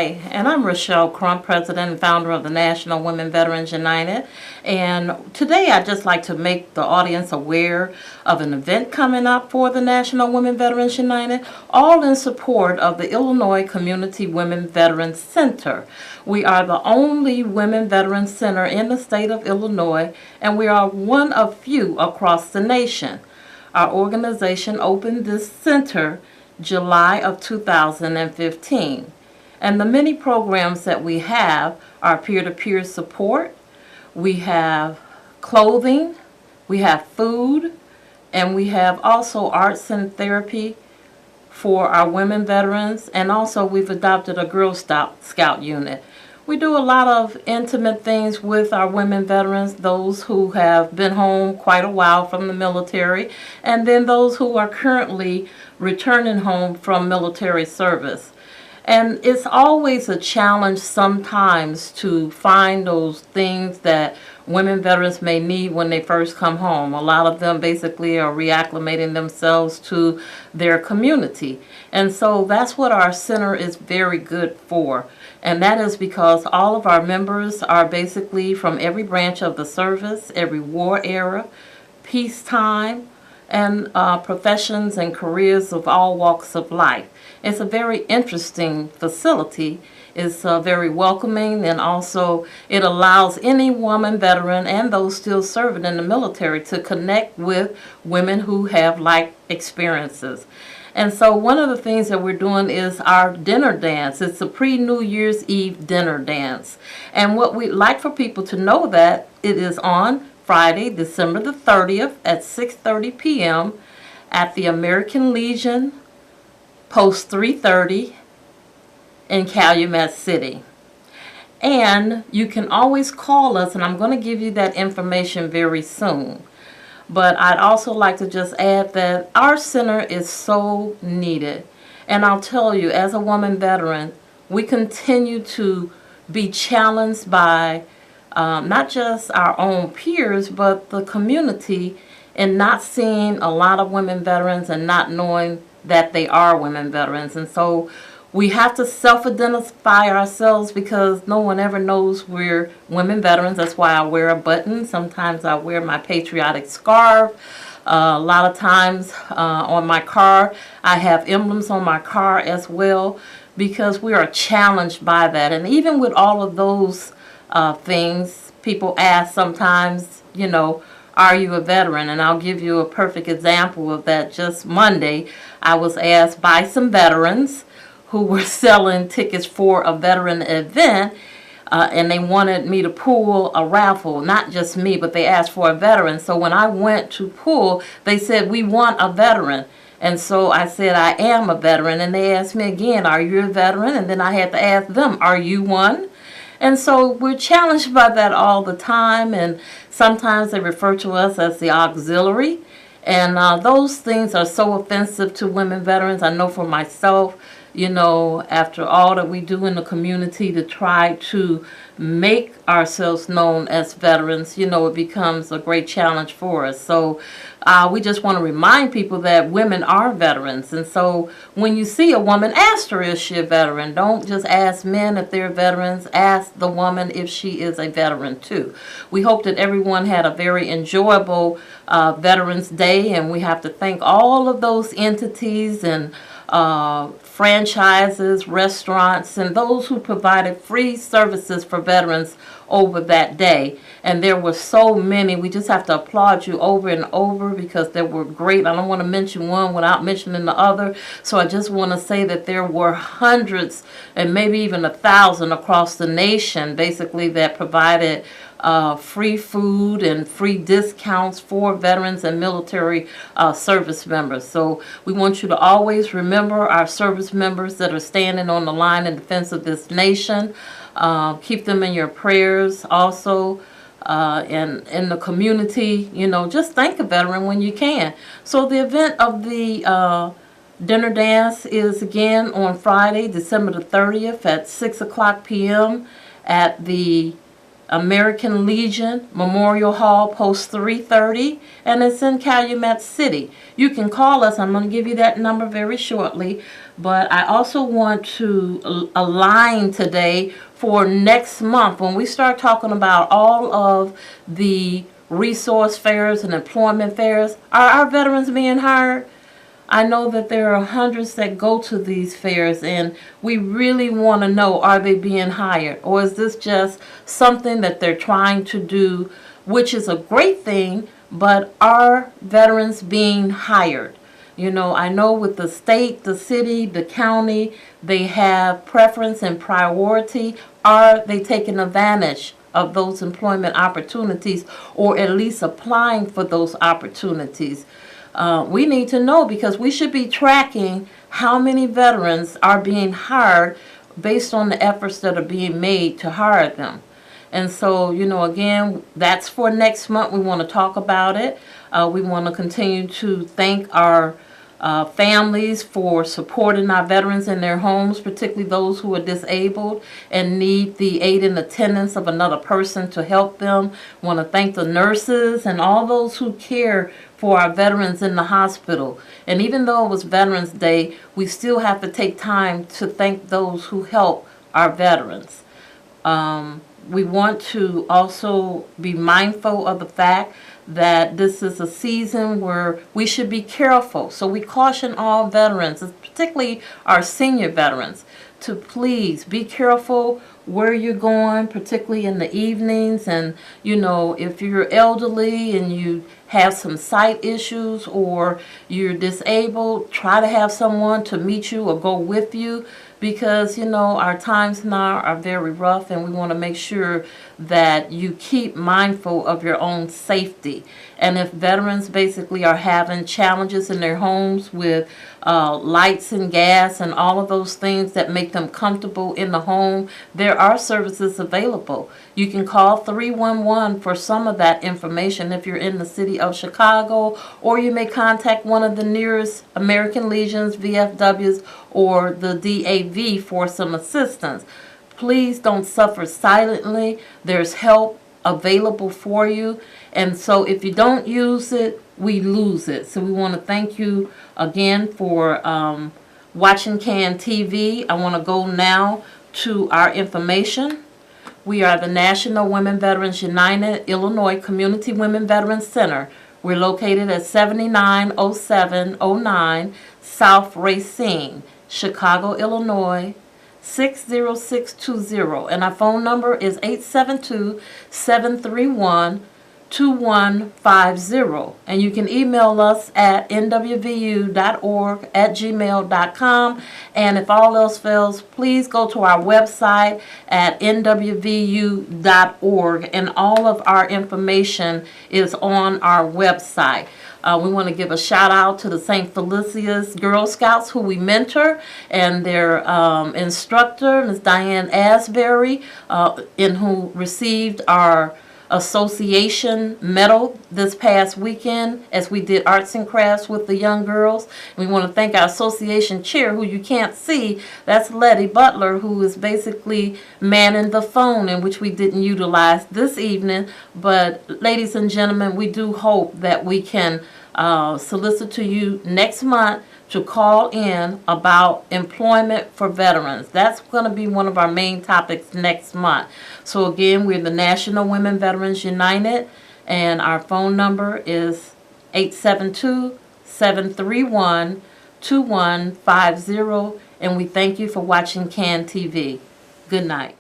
Hi, and I'm Rochelle Crump, President and founder of the National Women Veterans United. And today I'd just like to make the audience aware of an event coming up for the National Women Veterans United, all in support of the Illinois Community Women Veterans Center. We are the only women veterans center in the state of Illinois, and we are one of few across the nation. Our organization opened this center July of 2015. And the many programs that we have are peer-to-peer support, we have clothing, we have food, and we have also arts and therapy for our women veterans, and also we've adopted a Girl Scout unit. We do a lot of intimate things with our women veterans, those who have been home quite a while from the military, and then those who are currently returning home from military service. And it's always a challenge sometimes to find those things that women veterans may need when they first come home. A lot of them basically are reacclimating themselves to their community. And so that's what our center is very good for. And that is because all of our members are basically from every branch of the service, every war era, peacetime, and professions and careers of all walks of life. It's a very interesting facility. It's very welcoming, and also it allows any woman veteran and those still serving in the military to connect with women who have like experiences. And so one of the things that we're doing is our dinner dance. It's a pre-New Year's Eve dinner dance. And what we'd like for people to know that it is on Friday, December the 30th at 6:30 p.m. at the American Legion, Post 330 in Calumet City. And you can always call us, and I'm going to give you that information very soon. But I'd also like to just add that our center is so needed. And I'll tell you, as a woman veteran, we continue to be challenged by not just our own peers, but the community, in not seeing a lot of women veterans and not knowing that they are women veterans. And so we have to self-identify ourselves because no one ever knows we're women veterans. That's why I wear a button. Sometimes I wear my patriotic scarf. A lot of times on my car, I have emblems on my car as well, because we are challenged by that. And even with all of those things, people ask sometimes, you know, are you a veteran? And I'll give you a perfect example of that. Just Monday, I was asked by some veterans who were selling tickets for a veteran event, and they wanted me to pull a raffle. Not just me, but they asked for a veteran. So when I went to pull, they said, we want a veteran. And so I said, I am a veteran. And they asked me again, are you a veteran? And then I had to ask them, are you one? And so we're challenged by that all the time, and sometimes they refer to us as the auxiliary. And those things are so offensive to women veterans. I know for myself, you know, after all that we do in the community to try to make ourselves known as veterans, you know, it becomes a great challenge for us. So we just want to remind people that women are veterans. And so when you see a woman, ask her, is she a veteran? Don't just ask men if they're veterans. Ask the woman if she is a veteran too. We hope that everyone had a very enjoyable Veterans Day, and we have to thank all of those entities and franchises, restaurants, and those who provided free services for veterans over that day. And there were so many. We just have to applaud you over and over because they were great. I don't want to mention one without mentioning the other. So I just want to say that there were hundreds and maybe even 1,000 across the nation, basically, that provided free food and free discounts for veterans and military service members. So we want you to always remember our service members that are standing on the line in defense of this nation. Keep them in your prayers also. And in the community, you know, just thank a veteran when you can. So the event of the dinner dance is again on Friday, December the 30th at 6 o'clock p.m. at the American Legion Memorial Hall, Post 330, and it's in Calumet City. You can call us. I'm going to give you that number very shortly. But I also want to align today for next month when we start talking about all of the resource fairs and employment fairs. Are our veterans being hired? I know that there are hundreds that go to these fairs, and we really want to know, are they being hired? Or is this just something that they're trying to do, which is a great thing, but are veterans being hired? You know, I know with the state, the city, the county, they have preference and priority. Are they taking advantage of those employment opportunities, or at least applying for those opportunities? We need to know, because we should be tracking how many veterans are being hired based on the efforts that are being made to hire them. And so, you know, again, that's for next month. We want to talk about it. We want to continue to thank our families for supporting our veterans in their homes, particularly those who are disabled and need the aid and attendance of another person to help them. Want to thank the nurses and all those who care for our veterans in the hospital. And even though it was Veterans Day, we still have to take time to thank those who help our veterans. We want to also be mindful of the fact that this is a season where we should be careful. So we caution all veterans, particularly our senior veterans, to please be careful where you're going, particularly in the evenings. And, you know, if you're elderly and you have some sight issues or you're disabled, try to have someone to meet you or go with you, because, you know, our times now are very rough, and we want to make sure that you keep mindful of your own safety. And if veterans basically are having challenges in their homes with lights and gas and all of those things that make them comfortable in the home, there are services available. You can call 311 for some of that information if you're in the city of Chicago, or you may contact one of the nearest American Legions, VFWs, or the DAV for some assistance. Please don't suffer silently. There's help available for you. And so if you don't use it, we lose it. So we want to thank you again for watching CAN TV. I want to go now to our information. We are the National Women Veterans United Illinois Community Women Veterans Center. We're located at 790709 South Racine, Chicago, Illinois, 60620. And our phone number is 872-731-2150. And you can email us at nwvu.org@gmail.com. And if all else fails, please go to our website at nwvu.org. And all of our information is on our website. We want to give a shout out to the St. Felicia's Girl Scouts, who we mentor, and their instructor, Ms. Diane Asbury, who received our association medal this past weekend as we did arts and crafts with the young girls. We want to thank our association chair, who you can't see. That's Letty Butler, who is basically manning the phone, in which we didn't utilize this evening. But ladies and gentlemen, we do hope that we can solicit to you next month to call in about employment for veterans. That's going to be one of our main topics next month. So again, we're the National Women Veterans United, and our phone number is 872-731-2150, and we thank you for watching CAN TV. Good night.